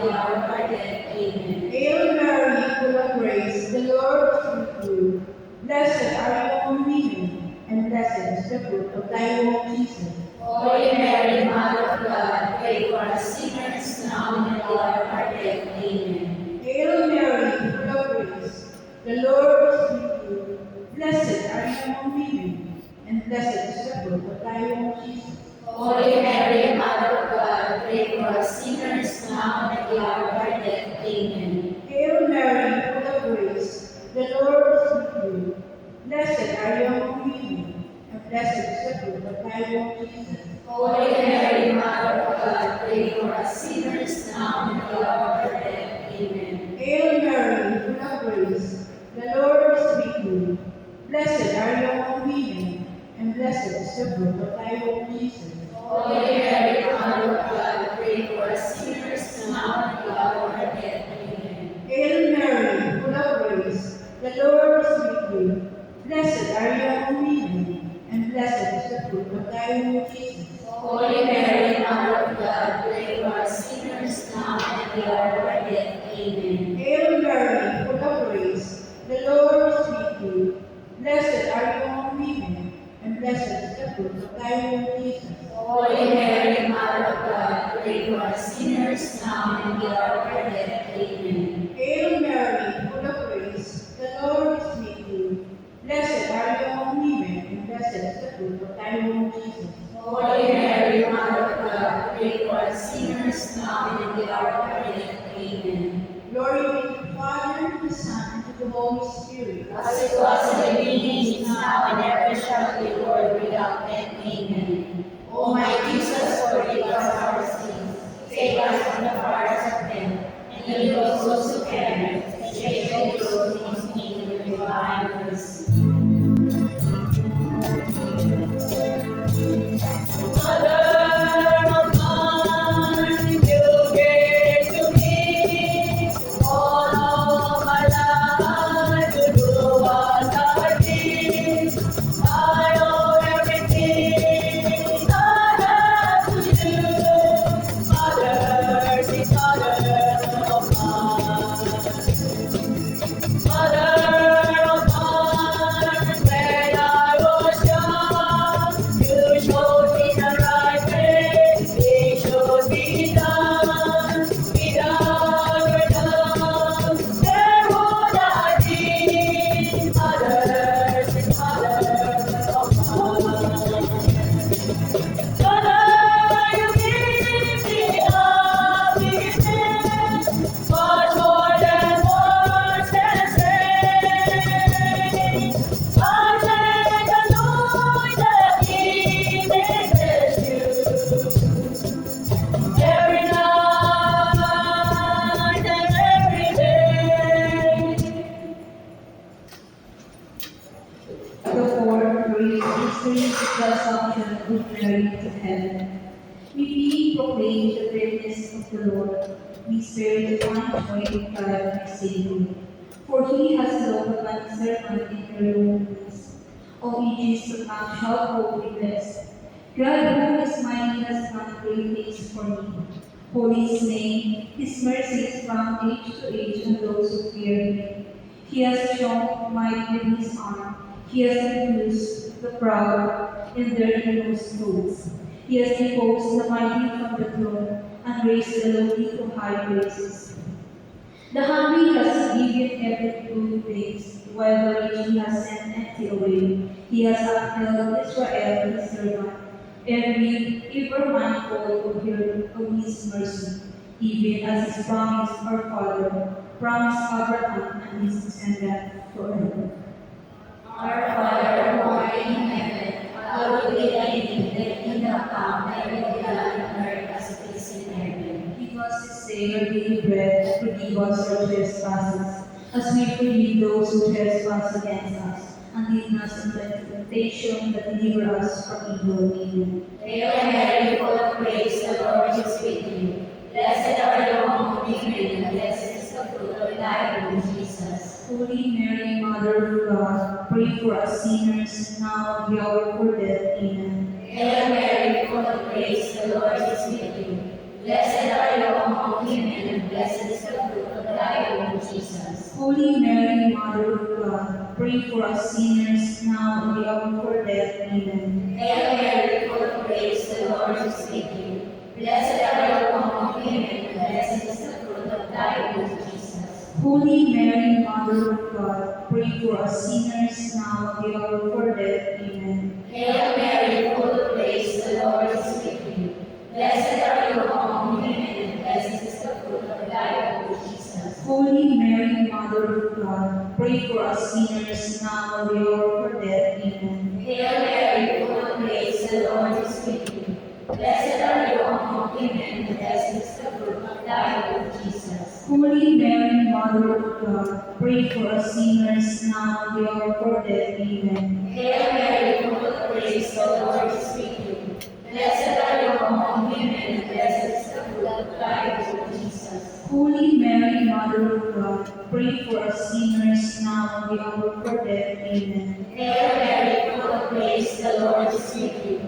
the hour of our death. Amen. Hail Mary, full of grace, the Lord is with you. Blessed are you among women, and blessed is the fruit of thy womb, Jesus. Holy Mary, Mother of God, pray for us sinners now and at the hour of our death. Amen. Hail Mary, full of grace, the Lord is with you. Blessed are you among women, and blessed is the fruit of thy womb, Jesus. Holy Mary, Mother of God, pray for us sinners now and at the hour of our death. Amen. Hail Mary, full of grace, the Lord is with you. Blessed are you among women, and blessed is the fruit of thy womb, Jesus. Holy Mary, Mother of God, pray for us sinners now and at the hour of our death. Amen. Hail Mary, full of grace, the Lord is with you. Blessed are you among women, and blessed is the fruit of thy womb, Jesus. Holy Mary, Mother of God, pray for us sinners now and at the hour of our death. Amen. Hail Mary, full of grace, the Lord is with you. Blessed are you among women, and blessed is the fruit of thy womb, Jesus. Holy Mary, Mother of God, pray for us sinners now and at the hour of our death. Amen. Hail Mary, full of grace, the Lord is with you. Blessed are you among women, and blessed is the fruit of thy womb, Jesus. Holy Mary, Mother of God, pray for us sinners now and at the hour of our death. Amen. Hail Mary, full of grace, the Lord is with you. Blessed are you among women, and blessed is the fruit of thy womb, Jesus. Holy Mary, Mother of God, pray for us sinners now and at the hour of our death. Amen. Glory be to the Father, to the Son, and to the Holy Spirit. As it was in the beginning, is now, and ever shall be, world without end. Amen. O my Jesus, forgive us our sins, save us from the fires of hell, and lead us souls to heaven, especially those who most need your divine mercy. Mother of God, you gave to me all of my life to do what I did. I owe everything I have to you, Mother, the Mother of God. Mother of God, when I was young, you showed me the right way. It should be done. Without your love, where would I be? Mother, Mother of God. Mother, you give me happiness, much more than words can say. I take a joy that He may bless you every night and every day. The fourth great mystery is the Assumption of Mary to heaven. We proclaim the greatness of the Lord. We spare the divine joy of God our Savior. For he has loved the servant in her loneliness. O ages to come shall hope be blessed. God who is mighty has done great things for me. Holy his name, his mercy is from age to age on those who fear him. He has shown might with his arm. He has refused the proud in their inmost thoughts. He has deposed the mighty from the throne and raised the lowly to high places. The hungry has given every good things, while the rich he has sent empty away. He has upheld Israel his servant, ever mindful of his mercy, even as his promise our father promised Abraham and his descendants forever. Our Father who art in heaven, hallowed be thy name. Thy kingdom come, thy will be done on earth as it is in heaven. Give us this day our daily bread, and forgive us our trespasses, as we forgive those who trespass against us. And lead us not into temptation, but deliver us from evil. Amen. Hail Mary, full of grace, the Lord is with you. Blessed are you among women, and blessed is the fruit of thy womb, Jesus. Holy Mary, Mother of God, pray for us sinners, now and the hour of our death. Amen. Hail Mary, full of grace, the Lord is with you. Blessed are you among among women, and blessed is the fruit of thy womb, Jesus. Holy Mary, Mother of God, pray for us sinners now and at the hour of our death. Amen. Hail Mary, full of grace, the Lord is with you. Blessed are you among women, and blessed is the fruit of thy womb, Jesus. Holy Mary, Mother of God, pray for us sinners now and at the hour of our death. Amen. Hail Mary, full of grace, the Lord is with you. Blessed are you among women, and blessed is the fruit of thy womb, Jesus. Holy Mary, Mother of God, pray for us sinners now and at the hour of our death. Amen. Hail Mary, full of grace, the Lord is with you. Blessed are you among women, and blessed is the fruit of thy womb, Jesus. Holy Mary, Mother of God, pray for us sinners now and at the hour of our death. Amen. Hail Mary, full of grace, the Lord is with you. Blessed are you among women, and blessed is the fruit of thy womb, Jesus. Holy Mary, Mother of God, pray for us sinners now and at the hour of our death. Amen. Hail Mary, full of grace, the Lord is with you.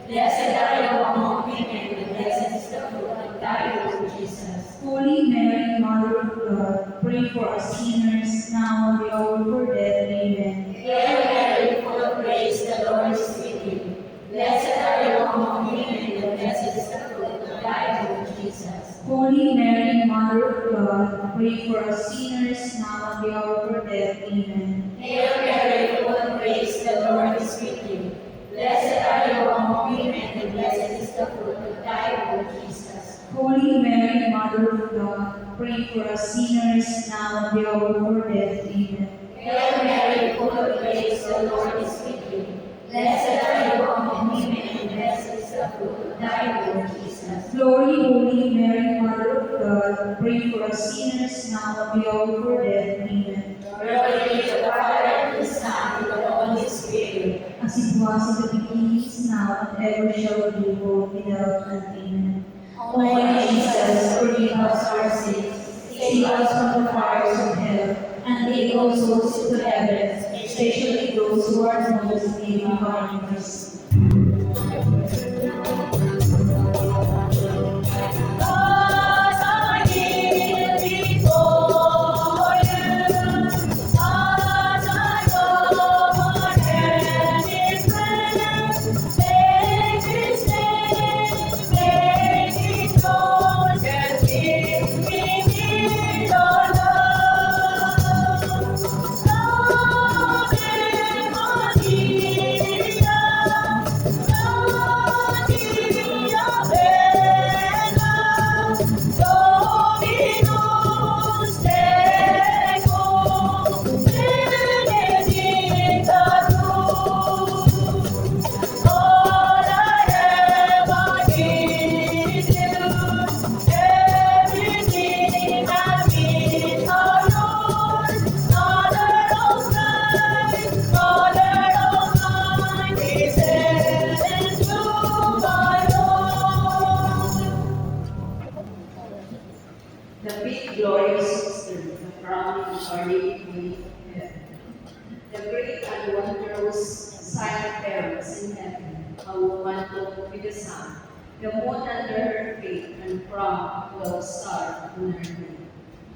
Blessed are you among women, and blessed is the fruit of thy womb, Jesus. Holy Mary, Mother of God, pray for us sinners now and at the hour of our death. Amen. Hail Mary, full of grace, the Lord is with you. Blessed are you among women, and blessed is the fruit of thy womb, Jesus. Holy Mary, Mother of God, pray for us sinners now and at the hour of our death. Amen. Hail Mary, full of grace, the Lord is with you. Blessed are you among women, and blessed is the fruit of thy womb, Jesus. Holy Mary, Mother of God, pray for us sinners now and at the hour of our death. Amen. Hail Mary, full of grace, the Lord is with you. Blessed are you among women, and blessed is the fruit of thy womb, Jesus. Glory, Holy Mary, Mother of God, pray for us sinners now and at the hour of our death. Amen. Glory be to the Father, and to the Son, and to the Holy Spirit. As it was in the beginning, is now, and ever shall be, world without end. Amen. O my Jesus, forgive us our sins, save us from the fires of hell, and lead all souls to heaven, especially those who are most in need of thy mercy. The big glorious mystery, the crowning of our Lady Queen of Heaven. The great and wondrous sign of parents in heaven, a woman clothed with the sun, the moon under her feet, and crowned with a star on her head.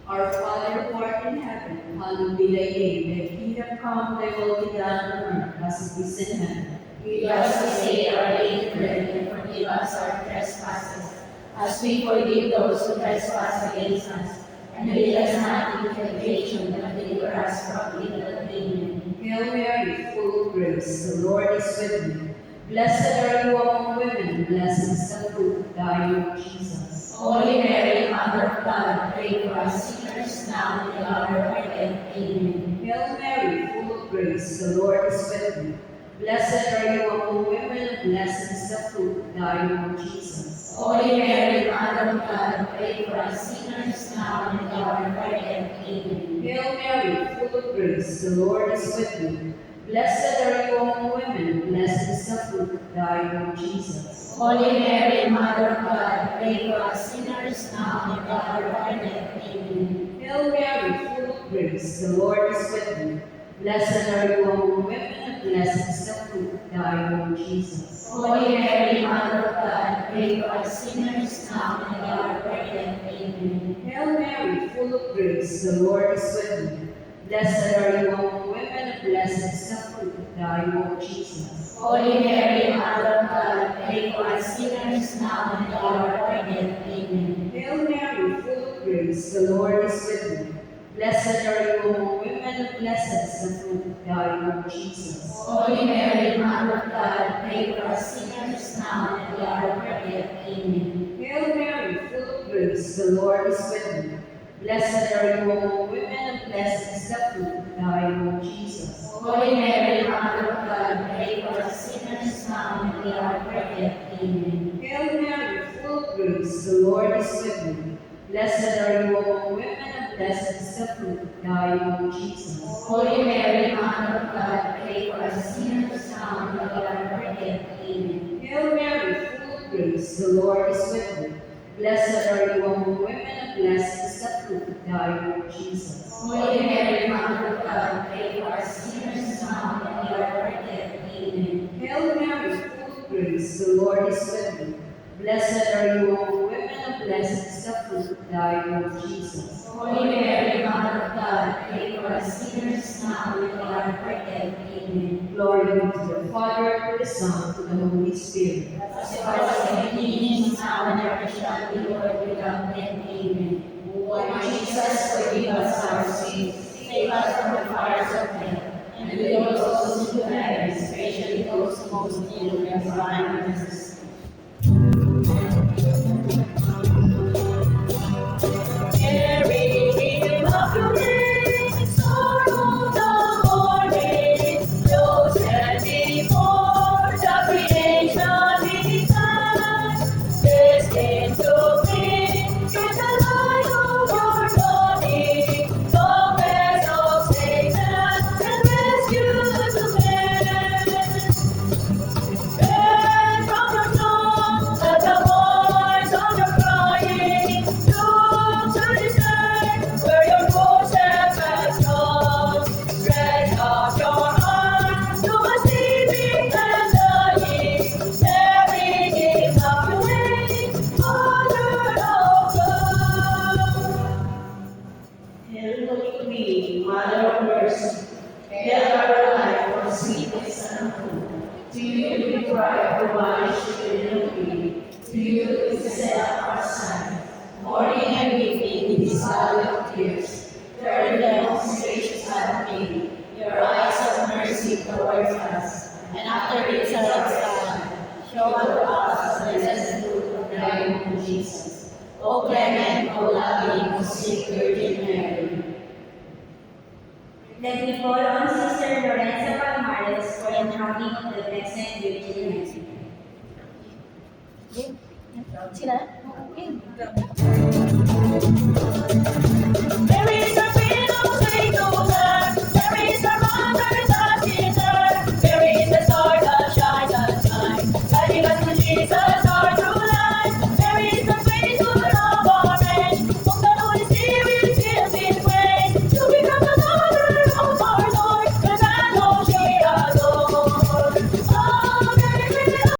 Our Father who art in heaven, hallowed be thy name. Thy kingdom come, thy will be done on earth as it is in heaven. Give us this day our daily bread, and forgive us our trespasses, as we forgive those who trespass against us. And lead us not into temptation, but deliver us from evil. Amen. Hail Mary, full of grace, the Lord is with you. Blessed are you among women, blessed is the fruit of thy womb, Jesus. Holy Mary, Mother of God, pray for us sinners now and at the hour of our death. Amen. Hail Mary, full of grace, the Lord is with you. Blessed are you among women, blessed is the fruit of thy womb, Jesus. Holy Mary, Mother of God, pray for us sinners now and at the hour of our death. Amen. Hail Mary, full of grace, the Lord is with you. Blessed are you among women, blessed is the fruit of thy womb, Jesus. Holy Mary, Mother of God, pray for us sinners now and at the hour of our death. Amen. Hail Mary, full of grace, the Lord is with you. Blessed are you among women, blessed is the fruit of thy womb, Jesus. Holy Mary, Mother of God, pray for us sinners now and at the hour of our death. Amen. Amen. Hail Mary, full of grace, the Lord is with you. Blessed are you among women, and blessed is the fruit of thy womb, Jesus. Holy Mary, Mother of God, pray for us sinners now and at the hour of our death. Amen. Hail Mary, full of grace, the Lord is with you. Blessed are you among women, and blessed is the fruit of thy womb, Jesus. Holy Mary, Mother of God, pray for us sinners now and at the hour of our death. Amen. Hail Mary, full of grace, the Lord is with you. Blessed are you among women, and blessed is the fruit of thy womb, Jesus. Holy Mary, Mother of God, pray for us sinners now and at the hour of our death. Amen. Hail Mary, full of grace, the Lord is with you. Blessed are you among women, and blessed is the fruit of thy womb, Jesus. Holy Mary, Mother of God, pray for us sinners now and at the hour of our death. Amen. Hail Mary, full of grace, the Lord is with you. Blessed are you among women, and blessed is the fruit of thy womb, Jesus. Holy Mary, Mother of God, pray for us sinners now and at the hour of our death. Amen. Hail Mary, full of grace, the Lord is with you. Blessed are you among women, and blessed is the fruit of thy womb, Jesus. Holy Mary, Mother of God, pray for us sinners now and at the hour of our death. Amen. Glory be to the Father, to the Son, to the Holy Spirit. As it was in the beginning, now and ever shall be, world without end. Amen. O my Jesus, forgive us our sins, save us from the fires of hell, and lead all souls into heaven, especially those most in need of your divine mercy. Mary, Queen of your name, sorrow the morning, chosen before the creation began, destined to be in the light of your dawning, conquest of Satan and rescue to men. And from your throne, at the voice of your crying, look to the sky, where your footsteps have gone. Stretch out your arms to a sleeping and dying. Mary, give up your name, Mother of God. Hail, Holy Queen, Mother of Mercy, hail our life, our sweetness and hope. To you we cry, O my children of Eve. To you we set up our sign. Mourning and weeping in this valley of tears. Turn the demonstrations have made. Your eyes of mercy towards us. And after this our exile, show unto us the blessed fruit of thy womb, Jesus. O clement, O loving, O sweet Virgin Mary. Let me call on Sister Lorenza Palmares for the crowning of the Blessed Virgin Mary. Sila?